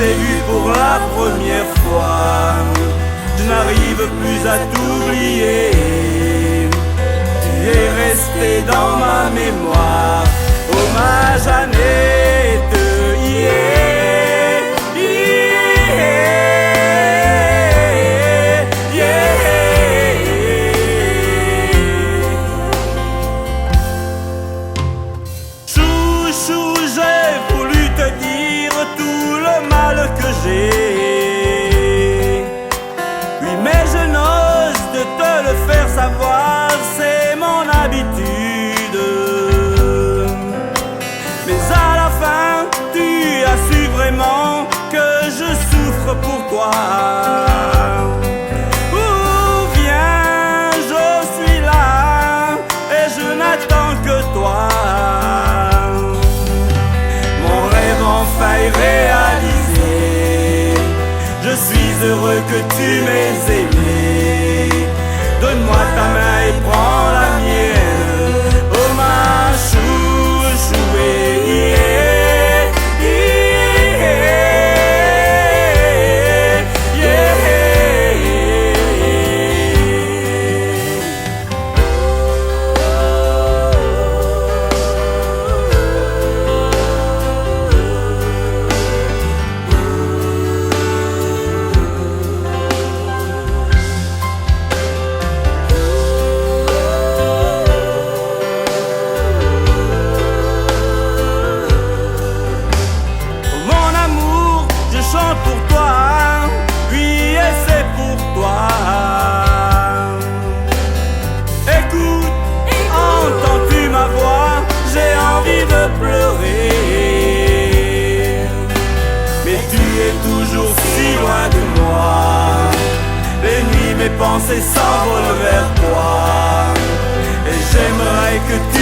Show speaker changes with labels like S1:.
S1: t'ai vu pour la première fois, je n'arrive plus à t'oublier. Tu es resté dans ma mémoire. Hommage à Annette, yeah, yeah, yeah. Chouchou, j'ai voulu te dire tout le mal que j'ai. Oui, mais je n'ose de te le faire savoir, c'est mon habitude. Mais à la fin, tu as su vraiment que je souffre pour toi. Viens, je suis là et je n'attends que toi. Mon rêve enfin est réalisé. Je suis heureux que tu m'aies aimé. Donne-moi ta main et prends la mienne. Oh ma chouchouée, yeah, yeah, yeah. Pour toi, oui, et c'est pour toi. Écoute, entends-tu ma voix? J'ai envie de pleurer. Mais tu es toujours si loin de moi. Les nuits, mes pensées s'envolent vers toi. Et j'aimerais que tu